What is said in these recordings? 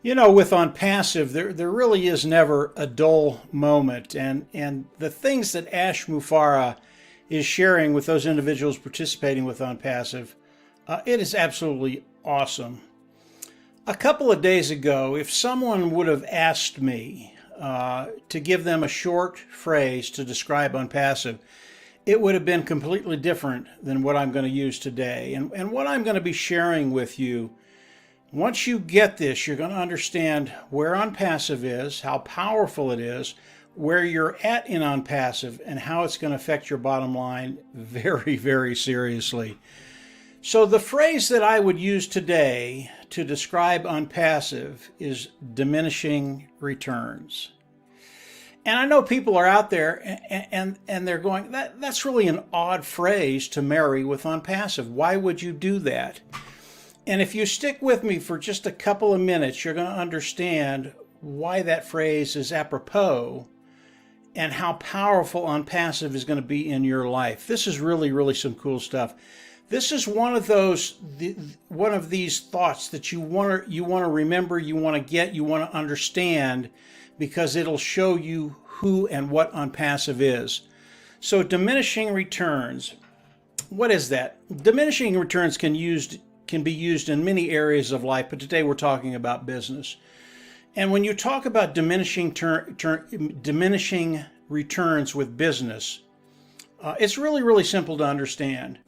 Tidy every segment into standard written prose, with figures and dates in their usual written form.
You know, with Onpassive, there really is never a dull moment. And the things that Ash Mufara is sharing with those individuals participating with Onpassive, it is absolutely awesome. A couple of days ago, if someone would have asked me to give them a short phrase to describe Onpassive, it would have been completely different than what I'm going to use today. And what I'm going to be sharing with you, once you get this, you're going to understand where Onpassive is, how powerful it is, where you're at in Onpassive, and how it's going to affect your bottom line very, very seriously. So the phrase that I would use today to describe Onpassive is diminishing returns. And I know people are out there and they're going, that's really an odd phrase to marry with Onpassive. Why would you do that? And if you stick with me for just a couple of minutes, you're going to understand why that phrase is apropos and how powerful Onpassive is going to be in your life. This is really, really some cool stuff. This is one of these thoughts that you want to remember, you want to get, you want to understand, because it'll show you who and what Onpassive is. So diminishing returns, what is that? Diminishing returns can be used in many areas of life, but today we're talking about business. And when you talk about diminishing returns with business, it's really, really simple to understand.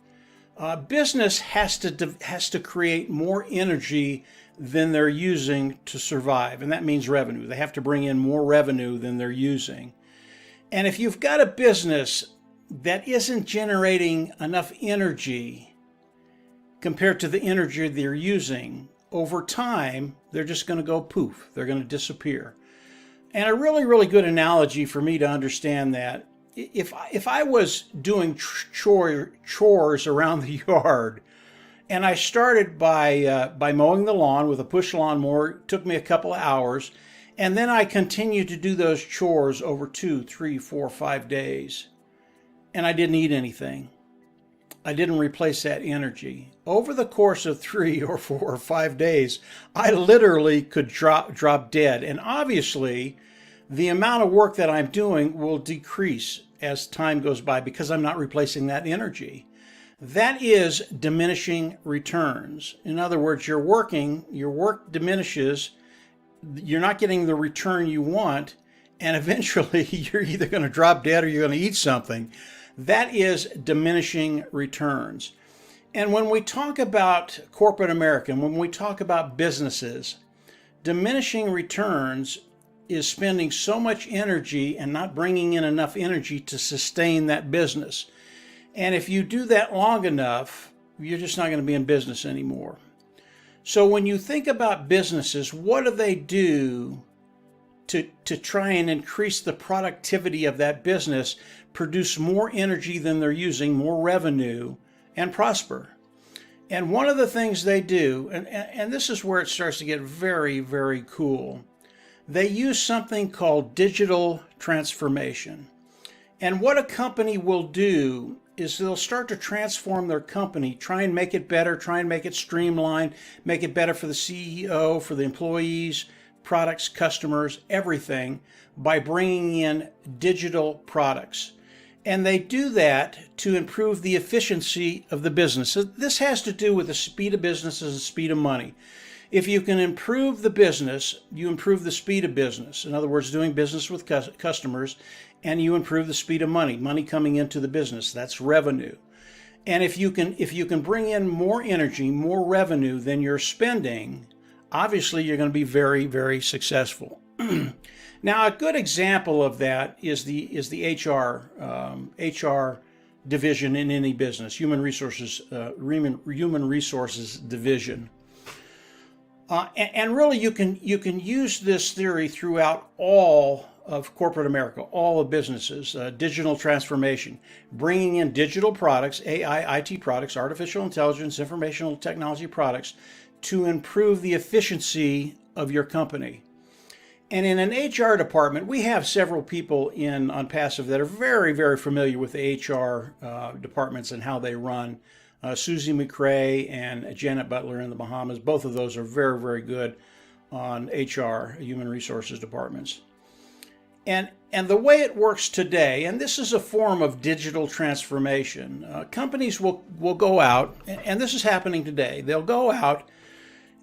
Business has to create more energy than they're using to survive, and that means revenue. They have to bring in more revenue than they're using. And if you've got a business that isn't generating enough energy compared to the energy they're using, over time, they're just going to go poof. They're going to disappear. And a really, really good analogy for me to understand that, if I was doing chores around the yard, and I started by mowing the lawn with a push lawnmower, it took me a couple of hours, and then I continued to do those chores over 2, 3, 4, 5 days, and I didn't eat anything. I didn't replace that energy. Over the course of 3 or 4 or 5 days, I literally could drop dead. And obviously, the amount of work that I'm doing will decrease as time goes by because I'm not replacing that energy. That is diminishing returns. In other words, your work diminishes, you're not getting the return you want, and eventually you're either going to drop dead or you're going to eat something. That is diminishing returns. And when we talk about corporate America, and when we talk about businesses, diminishing returns is spending so much energy and not bringing in enough energy to sustain that business. And if you do that long enough, you're just not going to be in business anymore. So when you think about businesses, what do they do to try and increase the productivity of that business, produce more energy than they're using, more revenue, and prosper? And one of the things they do, and this is where it starts to get very, very cool, they use something called digital transformation. And what a company will do is they'll start to transform their company, try and make it better, try and make it streamlined, make it better for the CEO, for the employees, products, customers, everything, by bringing in digital products. And they do that to improve the efficiency of the business. So this has to do with the speed of business and the speed of money. If you can improve the business, you improve the speed of business. In other words, doing business with customers, and you improve the speed of money coming into the business. That's revenue. And if you can bring in more energy, more revenue than you're spending, obviously you're going to be very, very successful. Now, a good example of that is the HR division in any business, human resources division. And really, you can use this theory throughout all of corporate America, all of businesses. Digital transformation, bringing in digital products, AI, IT products, artificial intelligence, informational technology products, to improve the efficiency of your company. And in an HR department, we have several people in Onpassive that are very, very familiar with the HR departments and how they run. Susie McRae and Janet Butler in the Bahamas, both of those are very, very good on HR, human resources departments. And the way it works today, and this is a form of digital transformation, companies will go out, and this is happening today. They'll go out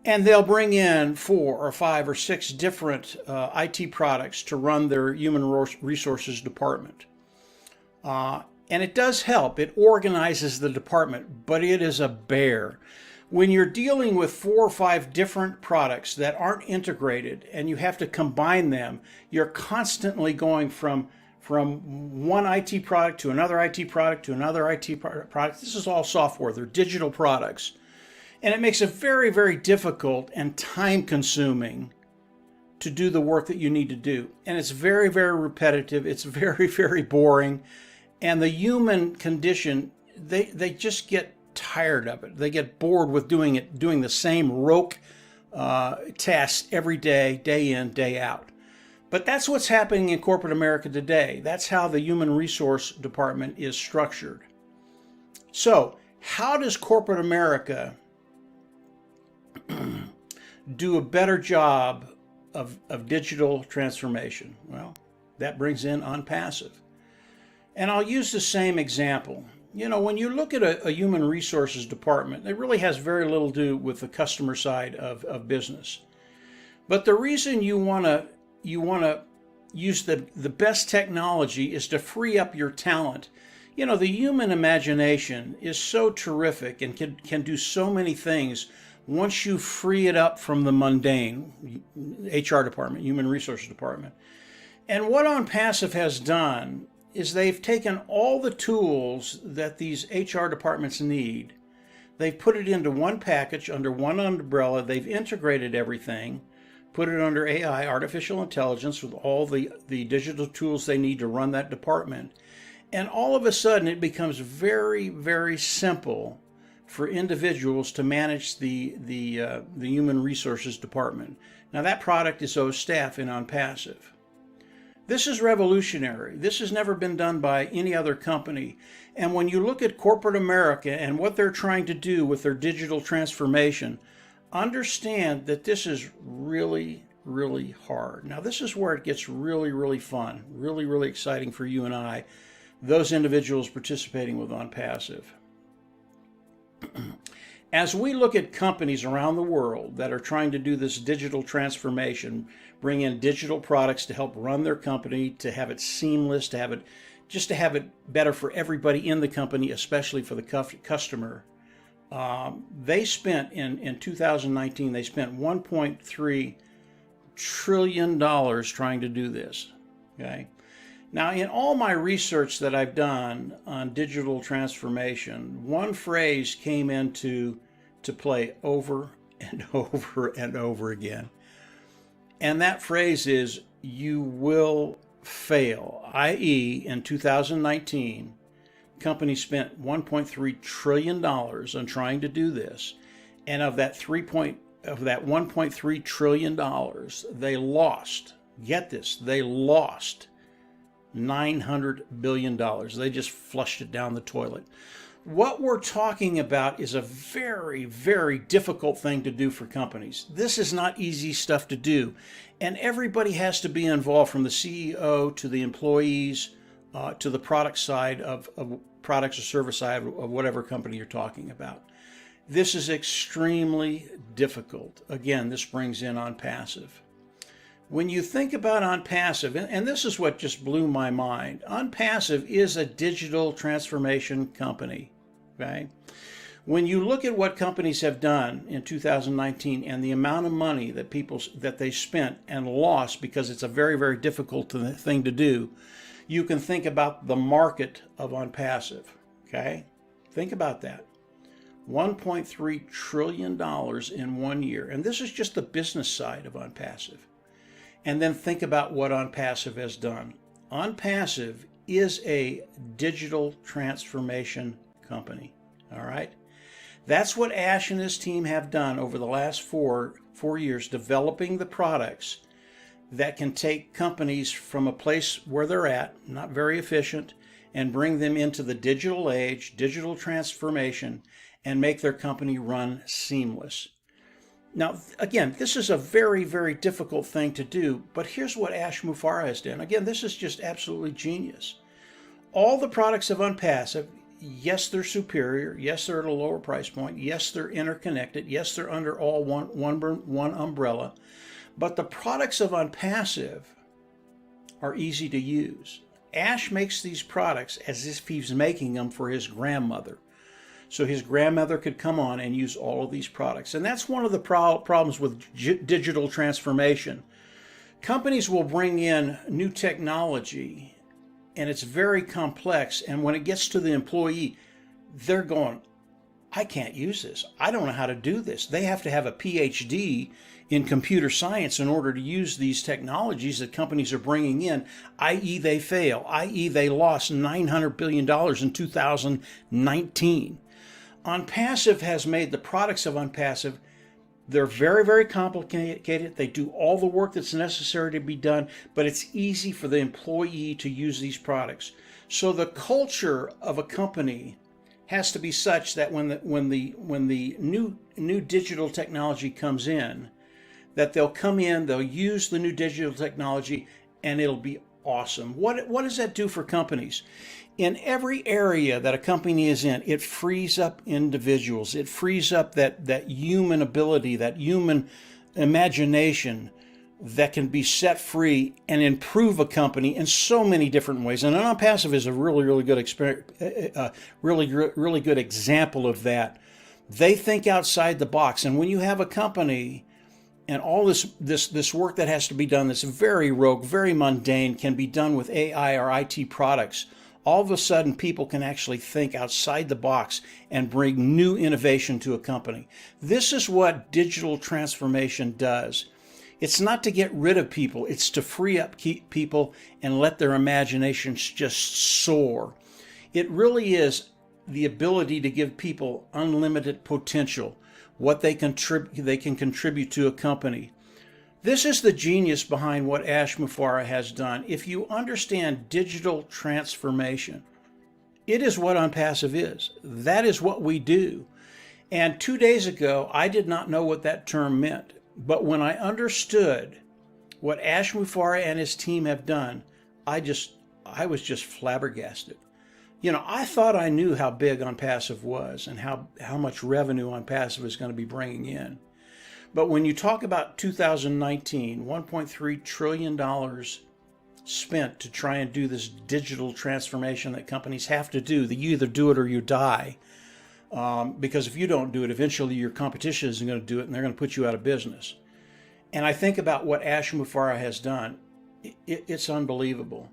and they'll bring in 4 or 5 or 6 different IT products to run their human resources department. And it does help. It organizes the department, but it is a bear. When you're dealing with 4 or 5 different products that aren't integrated and you have to combine them, you're constantly going from one IT product to another IT product to another IT product. This is all software. They're digital products. And it makes it very, very difficult and time-consuming to do the work that you need to do. And it's very, very repetitive. It's very, very boring. And the human condition, they just get tired of it. They get bored with doing the same rote tasks every day, day in, day out. But that's what's happening in corporate America today. That's how the human resource department is structured. So, how does corporate America do a better job of digital transformation? Well, that brings in Onpassive. And I'll use the same example. You know, when you look at a human resources department, it really has very little to do with the customer side of business. But the reason you want to use the best technology is to free up your talent. You know, the human imagination is so terrific and can do so many things once you free it up from the mundane HR department, human resources department. And what Onpassive has done is they've taken all the tools that these HR departments need. They've put it into one package under one umbrella. They've integrated everything, put it under AI, artificial intelligence, with all the digital tools they need to run that department. And all of a sudden it becomes very, very simple for individuals to manage the human resources department. Now that product is OStaff in Onpassive. This is revolutionary. This has never been done by any other company. And when you look at corporate America and what they're trying to do with their digital transformation, understand that this is really, really hard. Now, this is where it gets really, really fun, really, really exciting for you and I, those individuals participating with Onpassive. As we look at companies around the world that are trying to do this digital transformation, bring in digital products to help run their company, to have it seamless, to have it better for everybody in the company, especially for the customer, they spent in 2019, they spent $1.3 trillion trying to do this. Okay. Now, in all my research that I've done on digital transformation, one phrase came into play over and over and over again. And that phrase is, you will fail, i.e., in 2019, companies spent $1.3 trillion on trying to do this. And of that $1.3 trillion, they lost, get this, they lost $900 billion. They just flushed it down the toilet. What we're talking about is a very, very difficult thing to do for companies. This is not easy stuff to do. And everybody has to be involved, from the CEO to the employees to the product side of products or service side of whatever company you're talking about. This is extremely difficult. Again, this brings in Onpassive. When you think about Onpassive, and this is what just blew my mind, Onpassive is a digital transformation company, okay? When you look at what companies have done in 2019 and the amount of money that they spent and lost because it's a very, very difficult thing to do, you can think about the market of Onpassive, okay? Think about that. $1.3 trillion in 1 year. And this is just the business side of Onpassive. And then think about what Onpassive has done. Onpassive is a digital transformation company, all right? That's what Ash and his team have done over the last four years, developing the products that can take companies from a place where they're at, not very efficient, and bring them into the digital age, digital transformation, and make their company run seamless. Now, again, this is a very, very difficult thing to do, but here's what Ash Mufareh has done. Again, this is just absolutely genius. All the products of Onpassive, yes, they're superior. Yes, they're at a lower price point. Yes, they're interconnected. Yes, they're under all one umbrella. But the products of Onpassive are easy to use. Ash makes these products as if he's making them for his grandmother. So his grandmother could come on and use all of these products. And that's one of the problems with digital transformation. Companies will bring in new technology, and it's very complex. And when it gets to the employee, they're going, I can't use this. I don't know how to do this. They have to have a PhD in computer science in order to use these technologies that companies are bringing in, i.e. they fail, i.e. they lost $900 billion in 2019. Onpassive has made the products of Onpassive, they're very, very complicated. They do all the work that's necessary to be done, but it's easy for the employee to use these products. So the culture of a company has to be such that when the new digital technology comes in, that they'll come in, they'll use the new digital technology, and it'll be awesome. What does that do for companies? In every area that a company is in, it frees up individuals. It frees up that human ability, that human imagination that can be set free and improve a company in so many different ways. And Onpassive is a really good really good example of that. They think outside the box, and when you have a company and all this work that has to be done that's very rogue, very mundane, can be done with AI or IT products, all of a sudden people can actually think outside the box and bring new innovation to a company. This is what digital transformation does. It's not to get rid of people, it's to free up people and let their imaginations just soar. It really is the ability to give people unlimited potential, what they can contribute to a company. This is the genius behind what Ash Mufareh has done. If you understand digital transformation, it is what Onpassive is. That is what we do. And 2 days ago, I did not know what that term meant. But when I understood what Ash Mufareh and his team have done, I was just flabbergasted. You know, I thought I knew how big Onpassive was and how much revenue Onpassive is going to be bringing in. But when you talk about 2019, $1.3 trillion spent to try and do this digital transformation that companies have to do, that you either do it or you die. Because if you don't do it, eventually your competition isn't going to do it and they're going to put you out of business. And I think about what Ash Mufareh has done. It's unbelievable.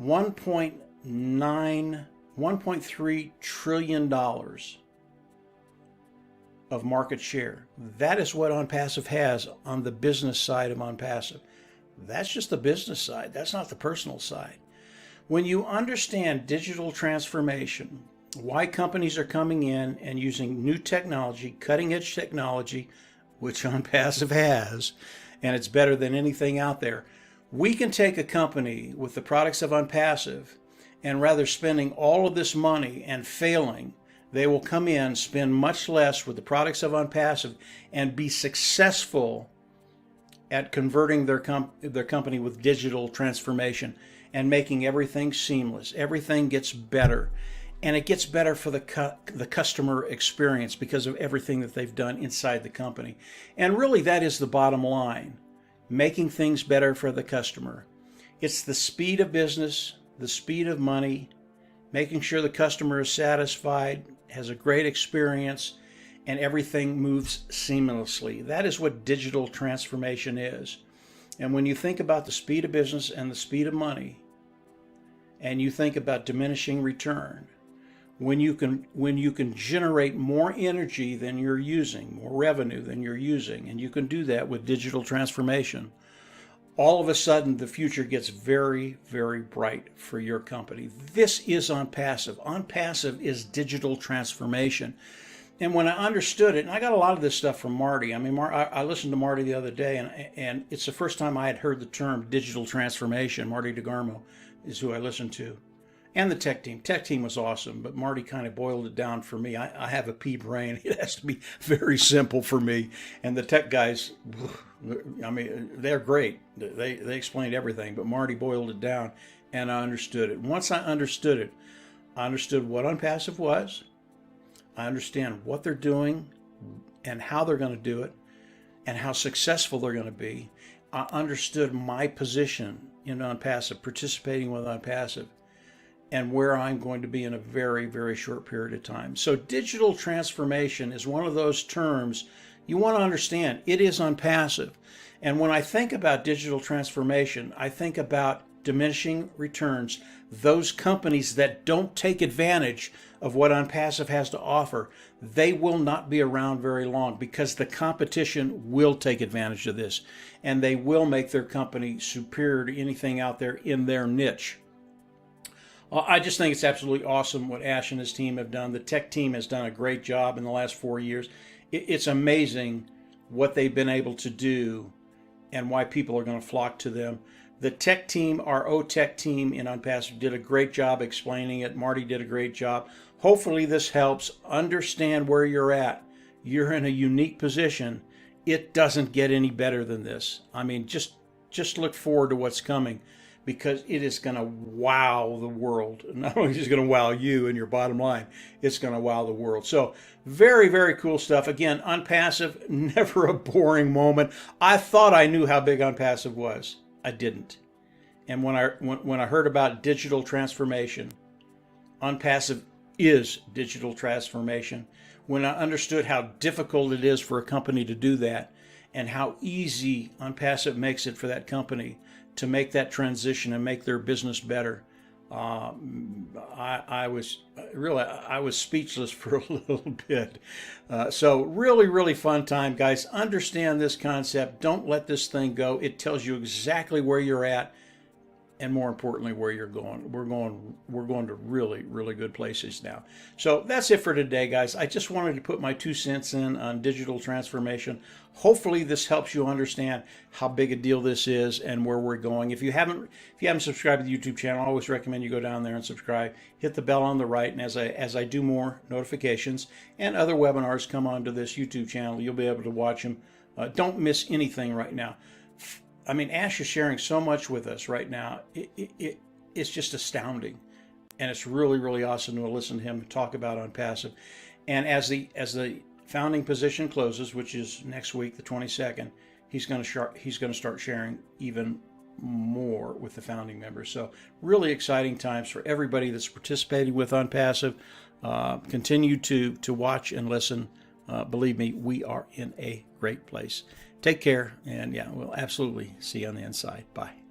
$1.3 trillion of market share. That is what Onpassive has on the business side of Onpassive. That's just the business side. That's not the personal side. When you understand digital transformation, why companies are coming in and using new technology, cutting edge technology, which Onpassive has, and it's better than anything out there, we can take a company with the products of Onpassive, and rather spending all of this money and failing, they will come in, spend much less with the products of Onpassive, and be successful at converting their company with digital transformation and making everything seamless. Everything gets better. And it gets better for the customer experience because of everything that they've done inside the company. And really, that is the bottom line, making things better for the customer. It's the speed of business, the speed of money, making sure the customer is satisfied, has a great experience, and everything moves seamlessly. That is what digital transformation is. And when you think about the speed of business and the speed of money, and you think about diminishing return, when you can generate more energy than you're using, more revenue than you're using, and you can do that with digital transformation, all of a sudden the future gets very, very bright for your company. This is Onpassive. Onpassive is digital transformation. And when I understood it, and I got a lot of this stuff from Marty. I mean, I listened to Marty the other day, and it's the first time I had heard the term digital transformation. Marty DeGarmo is who I listened to. and the tech team. Tech team was awesome, but Marty kind of boiled it down for me. I have a pea brain. It has to be very simple for me. And the tech guys, I mean, they're great. They explained everything, but Marty boiled it down, and I understood it. Once I understood it, I understood what Onpassive was. I understand what they're doing and how they're going to do it and how successful they're going to be. I understood my position in Onpassive, participating with Onpassive, and where I'm going to be in a very, very short period of time. So digital transformation is one of those terms you want to understand. It is Onpassive. And when I think about digital transformation, I think about diminishing returns, those companies that don't take advantage of what Onpassive has to offer. They will not be around very long because the competition will take advantage of this, and they will make their company superior to anything out there in their niche. I just think it's absolutely awesome what Ash and his team have done. The tech team has done a great job in the last 4 years. It's amazing what they've been able to do and why people are going to flock to them. The tech team, our O-Tech team in Onpassive, did a great job explaining it. Marty did a great job. Hopefully this helps understand where you're at. You're in a unique position. It doesn't get any better than this. I mean, just look forward to what's coming, because it is going to wow the world. Not only is it going to wow you and your bottom line, it's going to wow the world. So very, very cool stuff. Again, Onpassive, never a boring moment. I thought I knew how big Onpassive was. I didn't. And when I heard about digital transformation, Onpassive is digital transformation. When I understood how difficult it is for a company to do that, and how easy Onpassive makes it for that company to make that transition and make their business better, I was speechless for a little bit. So really, really fun time, guys. Understand this concept. Don't let this thing go. It tells you exactly where you're at, and more importantly, where you're going. We're going to really, really good places now. So that's it for today, guys. I just wanted to put my 2 cents in on digital transformation. Hopefully this helps you understand how big a deal this is and where we're going. If you haven't subscribed to the YouTube channel, I always recommend you go down there and subscribe. Hit the bell on the right, and as I do more notifications and other webinars come onto this YouTube channel, you'll be able to watch them. Don't miss anything right now. I mean, Ash is sharing so much with us right now. It's just astounding. And it's really, really awesome to listen to him talk about Onpassive. And as the founding position closes, which is next week, the 22nd, he's going to start sharing even more with the founding members. So really exciting times for everybody that's participating with Onpassive. Continue to watch and listen. Believe me, we are in a great place. Take care, and yeah, we'll absolutely see you on the inside. Bye.